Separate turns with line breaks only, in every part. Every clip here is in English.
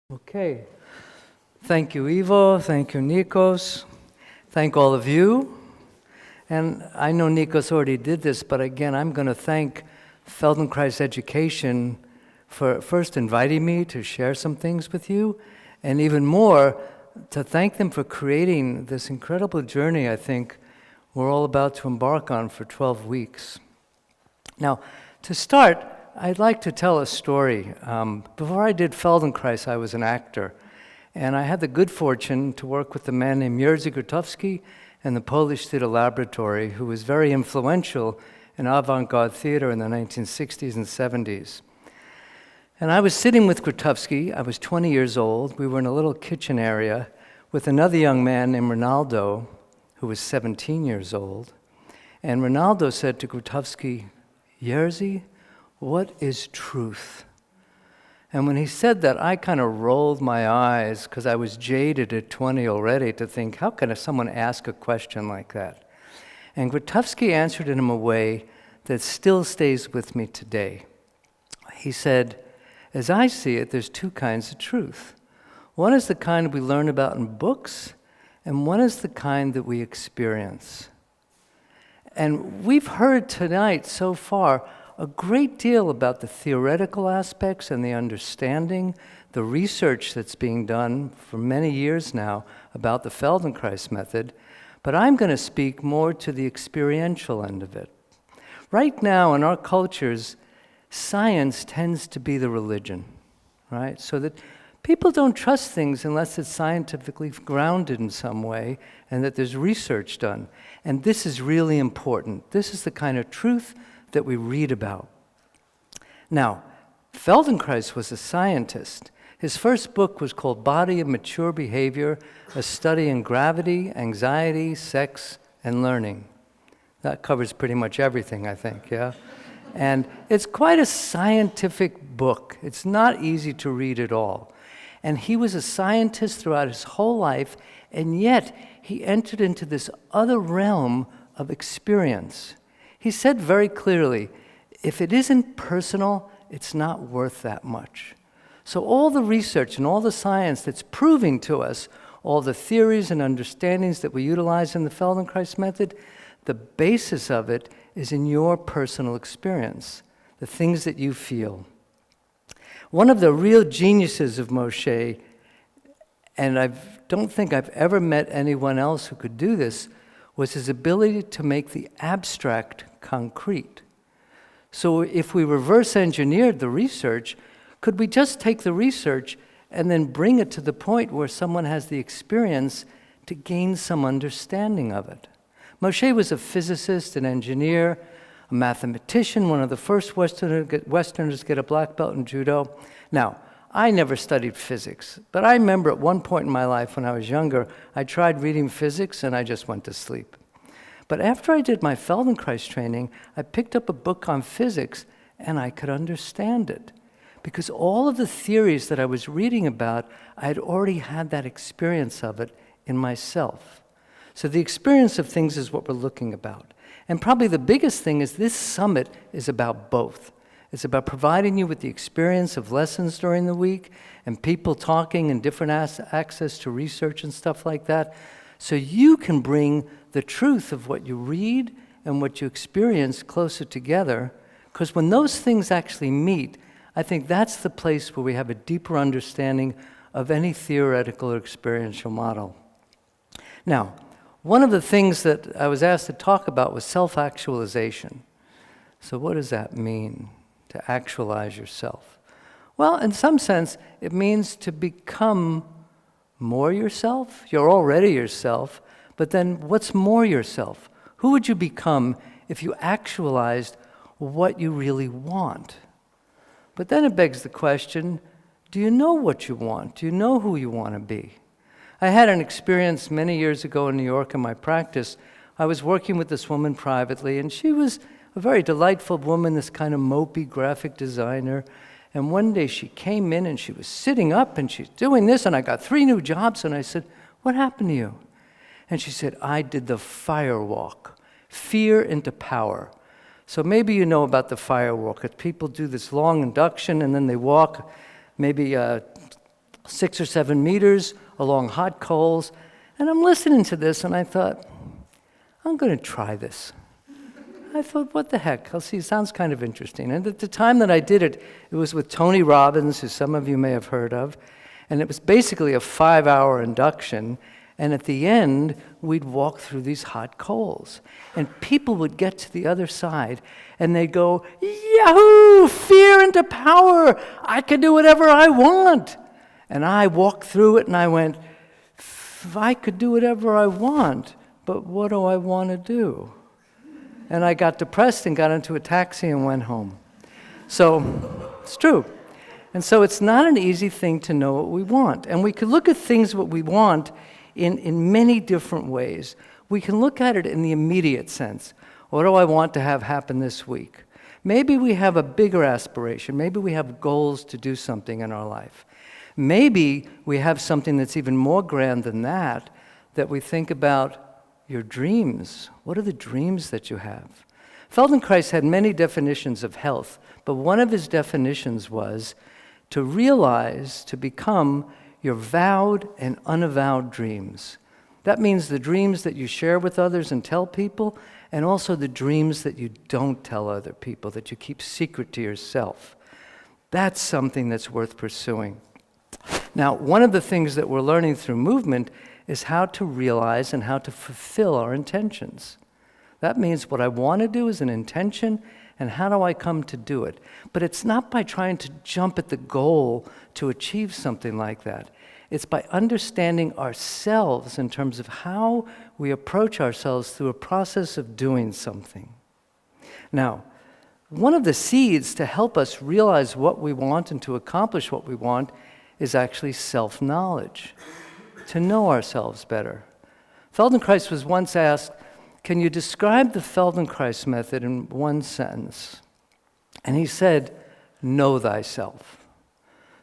Okay. Thank you, Ivo. Thank you, Nikos. Thank all of you. And I know Nikos already did this, but again, I'm going to thank Feldenkrais Education for first inviting me to share some things with you, and even more, to thank them for creating this incredible journey I think we're all about to embark on for 12 weeks. Now, to start, I'd like to tell a story. Before I did Feldenkrais, I was an actor, and I had the good fortune to work with a man named Jerzy Grotowski in the Polish Theatre Laboratory, who was very influential in avant-garde theater in the 1960s and 70s. And I was sitting with Grotowski. I was 20 years old. We were in a little kitchen area with another young man named Ronaldo, who was 17 years old. And Ronaldo said to Grotowski, "Jerzy, what is truth?" And when he said that, I kind of rolled my eyes because I was jaded at 20 already to think, how can someone ask a question like that? And Grotowski answered in a way that still stays with me today. He said, "As I see it, there's two kinds of truth. One is the kind we learn about in books, and one is the kind that we experience." And we've heard tonight so far a great deal about the theoretical aspects and the understanding, the research that's being done for many years now about the Feldenkrais method, but I'm going to speak more to the experiential end of it. Right now in our cultures, science tends to be the religion, right? So that people don't trust things unless it's scientifically grounded in some way and that there's research done. And this is really important. This is the kind of truth that we read about. Now, Feldenkrais was a scientist. His first book was called Body of Mature Behavior, a study in gravity, anxiety, sex, and learning. That covers pretty much everything, I think, yeah? And it's quite a scientific book. It's not easy to read at all. And he was a scientist throughout his whole life, and yet he entered into this other realm of experience. He said very clearly, if it isn't personal, it's not worth that much. So all the research and all the science that's proving to us, all the theories and understandings that we utilize in the Feldenkrais method, the basis of it is in your personal experience, the things that you feel. One of the real geniuses of Moshe, and I don't think I've ever met anyone else who could do this, was his ability to make the abstract concrete. So if we reverse engineered the research, could we just take the research and then bring it to the point where someone has the experience to gain some understanding of it? Moshe was a physicist, an engineer, a mathematician, one of the first Westerners to get a black belt in judo. Now, I never studied physics, but I remember at one point in my life when I was younger, I tried reading physics and I just went to sleep. But after I did my Feldenkrais training, I picked up a book on physics and I could understand it. Because all of the theories that I was reading about, I had already had that experience of it in myself. So the experience of things is what we're looking about. And probably the biggest thing is this summit is about both. It's about providing you with the experience of lessons during the week and people talking and different access to research and stuff like that, so you can bring the truth of what you read and what you experience closer together, because when those things actually meet, I think that's the place where we have a deeper understanding of any theoretical or experiential model. Now, one of the things that I was asked to talk about was self-actualization. So what does that mean, to actualize yourself? Well, in some sense, it means to become more yourself. You're already yourself, but then what's more yourself? Who would you become if you actualized what you really want? But then it begs the question, do you know what you want? Do you know who you want to be? I had an experience many years ago in New York in my practice. I was working with this woman privately, and she was a very delightful woman, this kind of mopey graphic designer. And one day she came in and she was sitting up and she's doing this, and I got 3 new jobs, and I said, "What happened to you?" And she said, "I did the fire walk, fear into power." So maybe you know about the fire walk. People do this long induction and then they walk maybe 6 or 7 meters along hot coals. And I'm listening to this, and I thought, I'm going to try this. I thought, what the heck? I'll see, it sounds kind of interesting. And at the time that I did it, it was with Tony Robbins, who some of you may have heard of. And it was basically a 5-hour induction. And at the end, we'd walk through these hot coals. And people would get to the other side, and they'd go, Yahoo! Fear into power! I can do whatever I want! And I walked through it, and I went, I could do whatever I want, but what do I want to do? And I got depressed and got into a taxi and went home. So, it's true. And so it's not an easy thing to know what we want. And we could look at things, what we want, in many different ways. We can look at it in the immediate sense. What do I want to have happen this week? Maybe we have a bigger aspiration. Maybe we have goals to do something in our life. Maybe we have something that's even more grand than that we think about your dreams. What are the dreams that you have? Feldenkrais had many definitions of health, but one of his definitions was to realize, to become your vowed and unavowed dreams. That means the dreams that you share with others and tell people, and also the dreams that you don't tell other people, that you keep secret to yourself. That's something that's worth pursuing. Now, one of the things that we're learning through movement is how to realize and how to fulfill our intentions. That means what I want to do is an intention, and how do I come to do it? But it's not by trying to jump at the goal to achieve something like that. It's by understanding ourselves in terms of how we approach ourselves through a process of doing something. Now, one of the seeds to help us realize what we want and to accomplish what we want is actually self-knowledge, to know ourselves better. Feldenkrais was once asked, can you describe the Feldenkrais method in one sentence? And he said, know thyself.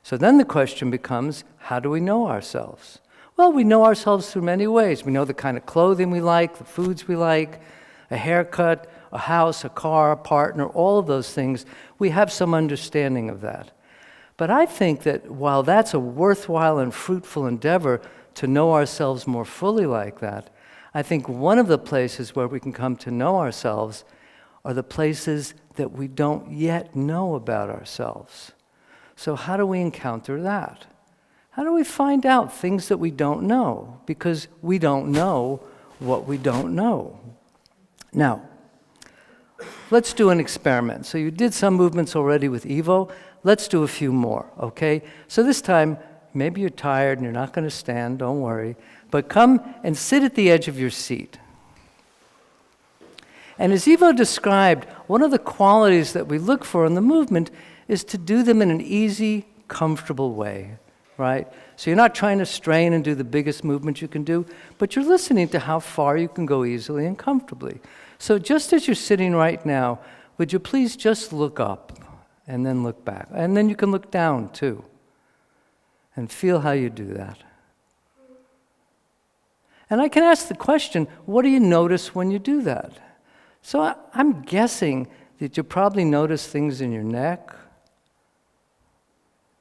So then the question becomes, how do we know ourselves? Well, we know ourselves through many ways. We know the kind of clothing we like, the foods we like, a haircut, a house, a car, a partner, all of those things. We have some understanding of that. But I think that while that's a worthwhile and fruitful endeavor to know ourselves more fully like that, I think one of the places where we can come to know ourselves are the places that we don't yet know about ourselves. So how do we encounter that? How do we find out things that we don't know? Because we don't know what we don't know. Now, let's do an experiment. So you did some movements already with Evo. Let's do a few more, okay? So this time, maybe you're tired and you're not going to stand, don't worry. But come and sit at the edge of your seat. And as Evo described, one of the qualities that we look for in the movement is to do them in an easy, comfortable way, right? So you're not trying to strain and do the biggest movement you can do, but you're listening to how far you can go easily and comfortably. So just as you're sitting right now, would you please just look up and then look back? And then you can look down too, and feel how you do that. And I can ask the question, what do you notice when you do that? So I'm guessing that you probably notice things in your neck.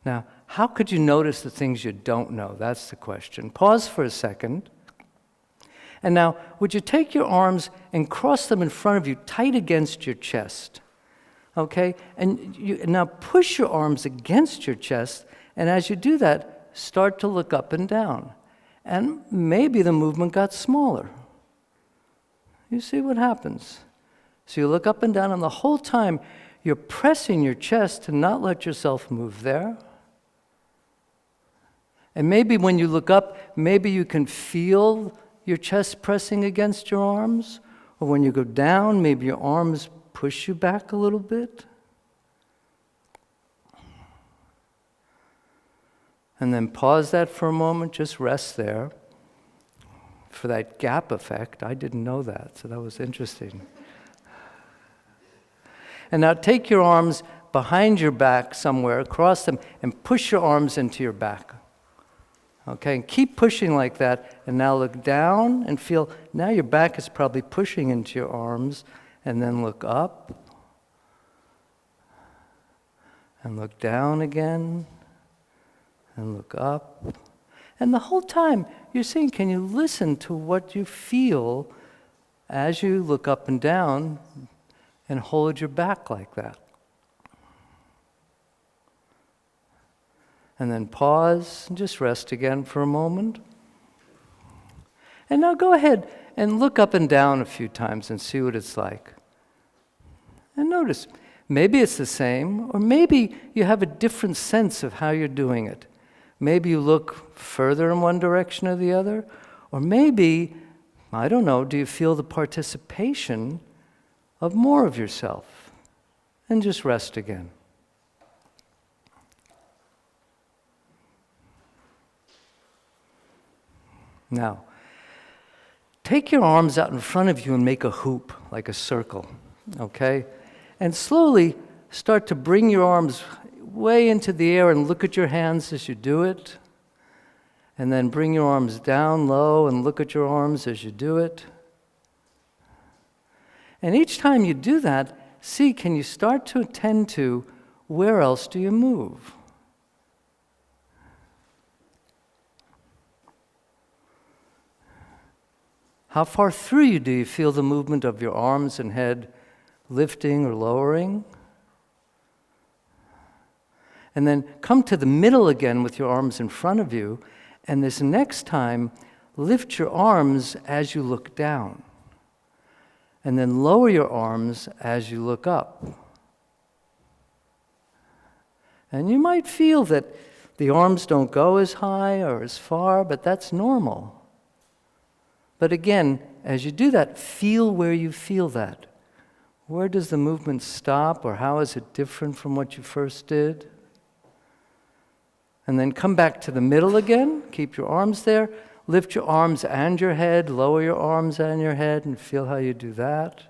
Now, how could you notice the things you don't know? That's the question. Pause for a second. And now, would you take your arms and cross them in front of you, tight against your chest? Okay? And now push your arms against your chest, and as you do that, start to look up and down. And maybe the movement got smaller. You see what happens? So you look up and down, and the whole time you're pressing your chest to not let yourself move there. And maybe when you look up, maybe you can feel your chest pressing against your arms. Or when you go down, maybe your arms push you back a little bit. And then pause that for a moment, just rest there for that gap effect. I didn't know that, so that was interesting. And now take your arms behind your back somewhere, across them, and push your arms into your back. Okay, and keep pushing like that, and now look down and feel, now your back is probably pushing into your arms, and then look up, and look down again, and look up. And the whole time you're saying, can you listen to what you feel as you look up and down and hold your back like that? And then pause and just rest again for a moment. And now go ahead and look up and down a few times and see what it's like. And notice, maybe it's the same, or maybe you have a different sense of how you're doing it. Maybe you look further in one direction or the other, or maybe, I don't know, do you feel the participation of more of yourself? And just rest again. Now, take your arms out in front of you and make a hoop, like a circle, okay? And slowly start to bring your arms way into the air and look at your hands as you do it. And then bring your arms down low and look at your arms as you do it. And each time you do that, see, can you start to attend to where else do you move? How far through you do you feel the movement of your arms and head lifting or lowering? And then come to the middle again with your arms in front of you, and this next time, lift your arms as you look down. And then lower your arms as you look up. And you might feel that the arms don't go as high or as far, but that's normal. But again, as you do that, feel where you feel that. Where does the movement stop, or how is it different from what you first did? And then come back to the middle again. Keep your arms there. Lift your arms and your head. Lower your arms and your head, and feel how you do that.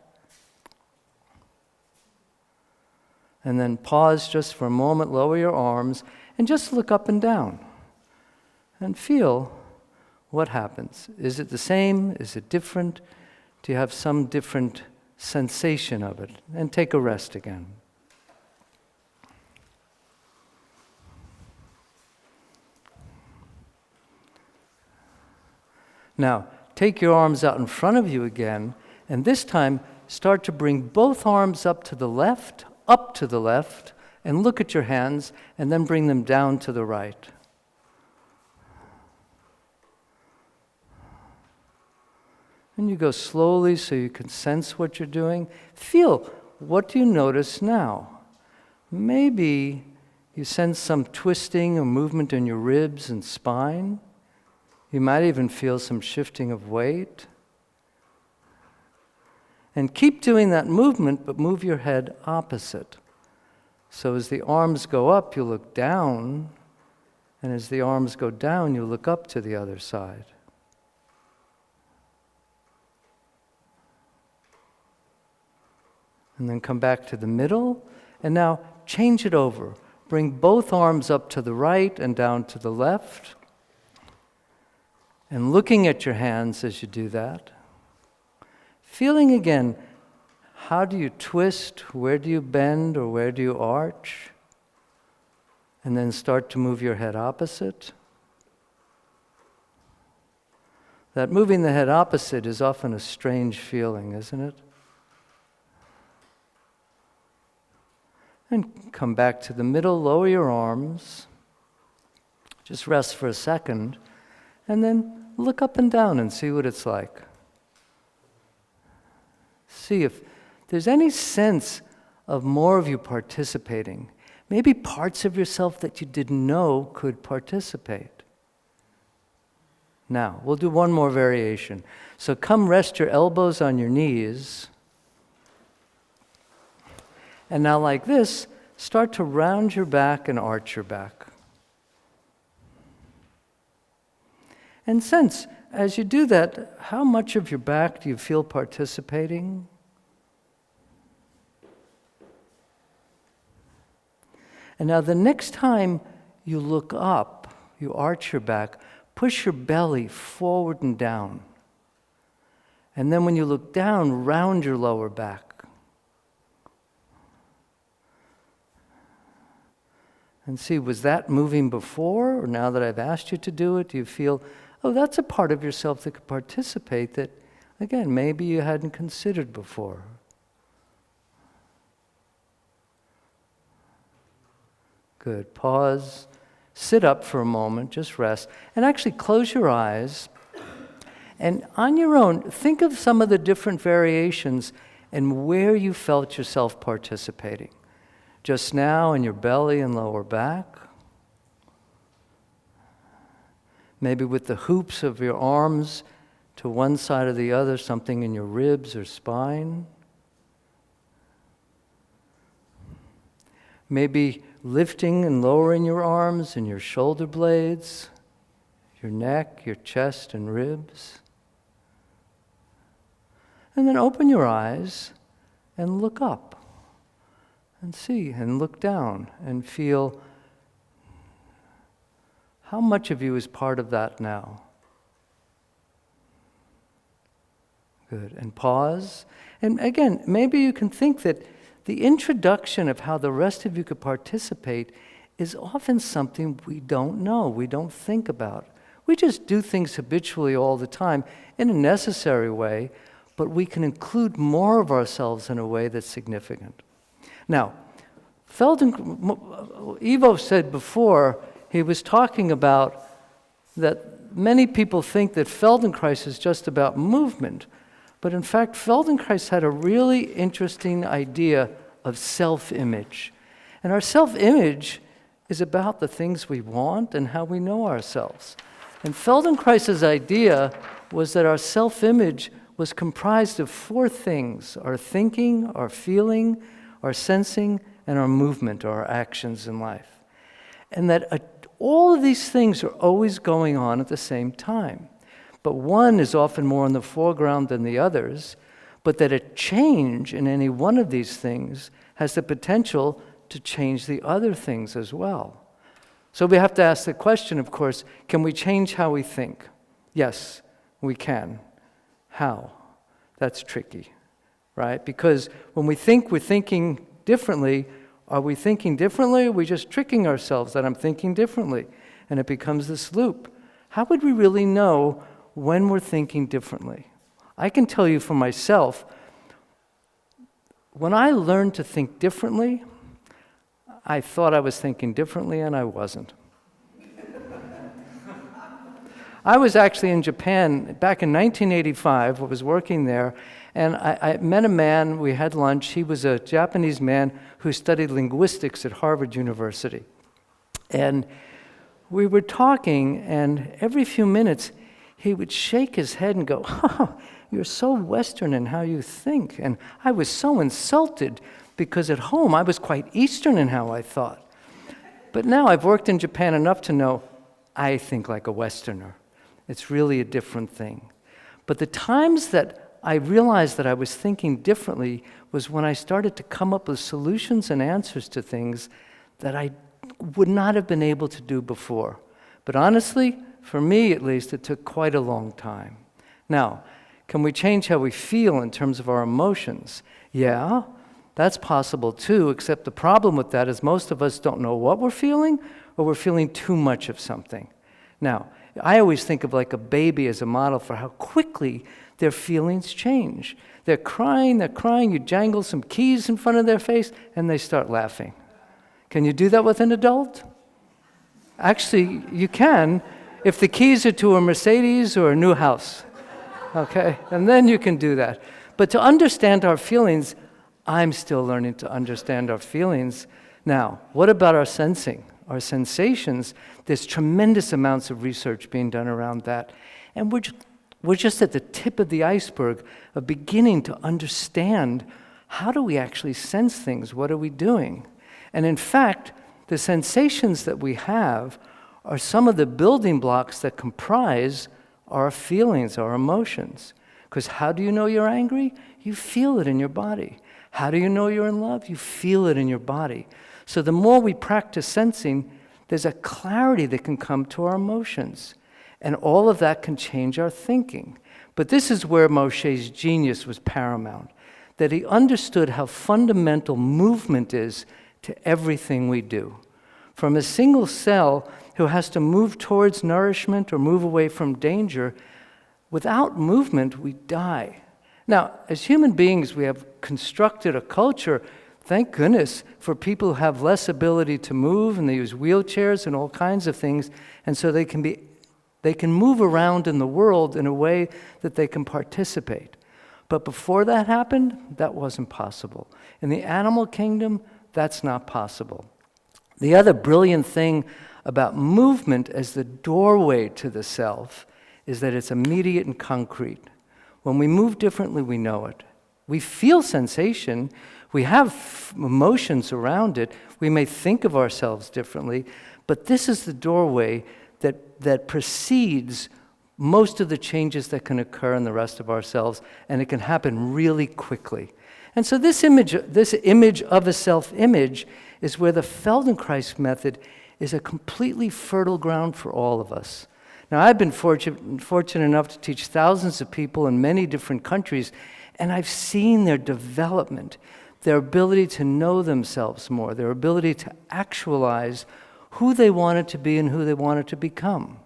And then pause just for a moment. Lower your arms and just look up and down. And feel what happens. Is it the same? Is it different? Do you have some different sensation of it? And take a rest again. Now, take your arms out in front of you again, and this time start to bring both arms up to the left, and look at your hands, and then bring them down to the right. And you go slowly so you can sense what you're doing. Feel, what do you notice now? Maybe you sense some twisting or movement in your ribs and spine. You might even feel some shifting of weight. And keep doing that movement, but move your head opposite. So as the arms go up, you look down, and as the arms go down, you look up to the other side. And then come back to the middle, and now change it over. Bring both arms up to the right and down to the left. And looking at your hands as you do that. Feeling again, how do you twist? Where do you bend or where do you arch? And then start to move your head opposite. That moving the head opposite is often a strange feeling, isn't it? And come back to the middle, lower your arms. Just rest for a second, and then look up and down and see what it's like. See if there's any sense of more of you participating. Maybe parts of yourself that you didn't know could participate. Now, we'll do one more variation. So come rest your elbows on your knees. And now like this, start to round your back and arch your back. And sense, as you do that, how much of your back do you feel participating? And now the next time you look up, you arch your back, push your belly forward and down. And then when you look down, round your lower back. And see, was that moving before, or now that I've asked you to do it, do you feel, oh, that's a part of yourself that could participate that, again, maybe you hadn't considered before? Good. Pause. Sit up for a moment, just rest, and actually close your eyes. And on your own, think of some of the different variations and where you felt yourself participating. Just now in your belly and lower back. Maybe with the hoops of your arms to one side or the other, something in your ribs or spine. Maybe lifting and lowering your arms and your shoulder blades, your neck, your chest and ribs. And then open your eyes and look up and see and look down and feel how much of you is part of that now. Good. And pause. And again, maybe you can think that the introduction of how the rest of you could participate is often something we don't know, we don't think about. We just do things habitually all the time in a necessary way, but we can include more of ourselves in a way that's significant. Now, Ivo said before, he was talking about that many people think that Feldenkrais is just about movement, but in fact, Feldenkrais had a really interesting idea of self-image. And our self-image is about the things we want and how we know ourselves. And Feldenkrais's idea was that our self-image was comprised of 4 things: our thinking, our feeling, our sensing, and our movement, or our actions in life. And that all of these things are always going on at the same time. But one is often more in the foreground than the others, but that a change in any one of these things has the potential to change the other things as well. So we have to ask the question, of course, can we change how we think? Yes, we can. How? That's tricky, right? Because when we think we're thinking differently, are we thinking differently, or are we just tricking ourselves that I'm thinking differently? And it becomes this loop. How would we really know when we're thinking differently? I can tell you for myself, when I learned to think differently, I thought I was thinking differently, and I wasn't. I was actually in Japan back in 1985. I was working there, and I met a man. We had lunch. He was a Japanese man who studied linguistics at Harvard University. And we were talking, and every few minutes, he would shake his head and go, "Oh, you're so Western in how you think." And I was so insulted because at home I was quite Eastern in how I thought. But now I've worked in Japan enough to know I think like a Westerner. It's really a different thing. But the times that I realized that I was thinking differently was when I started to come up with solutions and answers to things that I would not have been able to do before. But honestly, for me at least, it took quite a long time. Now, can we change how we feel in terms of our emotions? Yeah, that's possible too, except the problem with that is most of us don't know what we're feeling, or we're feeling too much of something. Now, I always think of like a baby as a model for how quickly their feelings change. They're crying, you jangle some keys in front of their face, and they start laughing. Can you do that with an adult? Actually, you can if the keys are to a Mercedes or a new house, okay? And then you can do that. But to understand our feelings, I'm still learning to understand our feelings. Now, what about our sensing? Our sensations, there's tremendous amounts of research being done around that. And we're just at the tip of the iceberg of beginning to understand how do we actually sense things? What are we doing? And in fact, the sensations that we have are some of the building blocks that comprise our feelings, our emotions. Because how do you know you're angry? You feel it in your body. How do you know you're in love? You feel it in your body. So the more we practice sensing, there's a clarity that can come to our emotions. And all of that can change our thinking. But this is where Moshe's genius was paramount, that he understood how fundamental movement is to everything we do. From a single cell who has to move towards nourishment or move away from danger, without movement, we die. Now, as human beings, we have constructed a culture, thank goodness, for people who have less ability to move, and they use wheelchairs and all kinds of things, and so they can move around in the world in a way that they can participate. But before that happened, that wasn't possible. In the animal kingdom, that's not possible. The other brilliant thing about movement as the doorway to the self is that it's immediate and concrete. When we move differently, we know it. We feel sensation. We have emotions around it. We may think of ourselves differently, but this is the doorway that precedes most of the changes that can occur in the rest of ourselves, and it can happen really quickly. And so this image of a self-image is where the Feldenkrais method is a completely fertile ground for all of us. Now, I've been fortunate enough to teach thousands of people in many different countries, and I've seen their development, their ability to know themselves more, their ability to actualize who they wanted to be and who they wanted to become.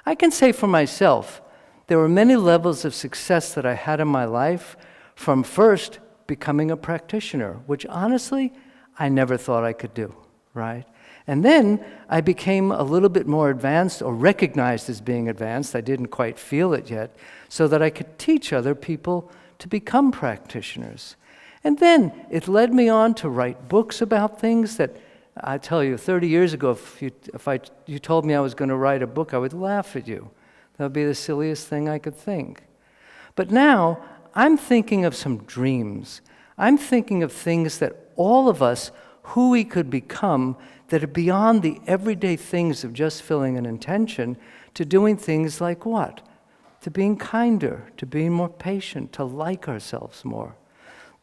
I can say for myself, there were many levels of success that I had in my life, from first becoming a practitioner, which honestly, I never thought I could do, right? And then I became a little bit more advanced, or recognized as being advanced, I didn't quite feel it yet, so that I could teach other people to become practitioners. And then it led me on to write books about things that, I tell you, 30 years ago, if you told me I was going to write a book, I would laugh at you. That would be the silliest thing I could think. But now, I'm thinking of some dreams. I'm thinking of things that all of us, who we could become, that are beyond the everyday things of just filling an intention, to doing things like what? To being kinder, to being more patient, to like ourselves more.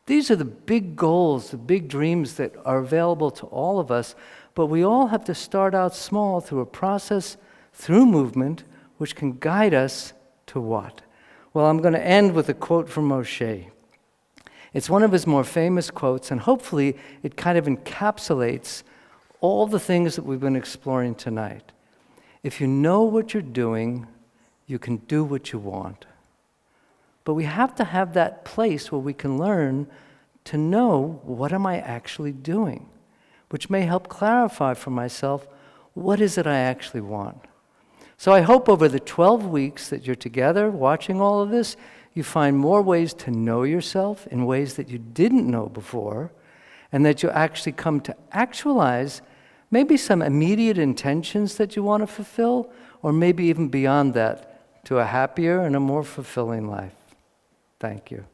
These are the big goals, the big dreams that are available to all of us, but we all have to start out small through a process, through movement, which can guide us to what? Well, I'm going to end with a quote from Moshe. It's one of his more famous quotes, and hopefully it kind of encapsulates all the things that we've been exploring tonight. If you know what you're doing, you can do what you want. But we have to have that place where we can learn to know, what am I actually doing? Which may help clarify for myself, what is it I actually want? So I hope over the 12 weeks that you're together watching all of this, you find more ways to know yourself in ways that you didn't know before, and that you actually come to actualize maybe some immediate intentions that you want to fulfill, or maybe even beyond that, to a happier and a more fulfilling life. Thank you.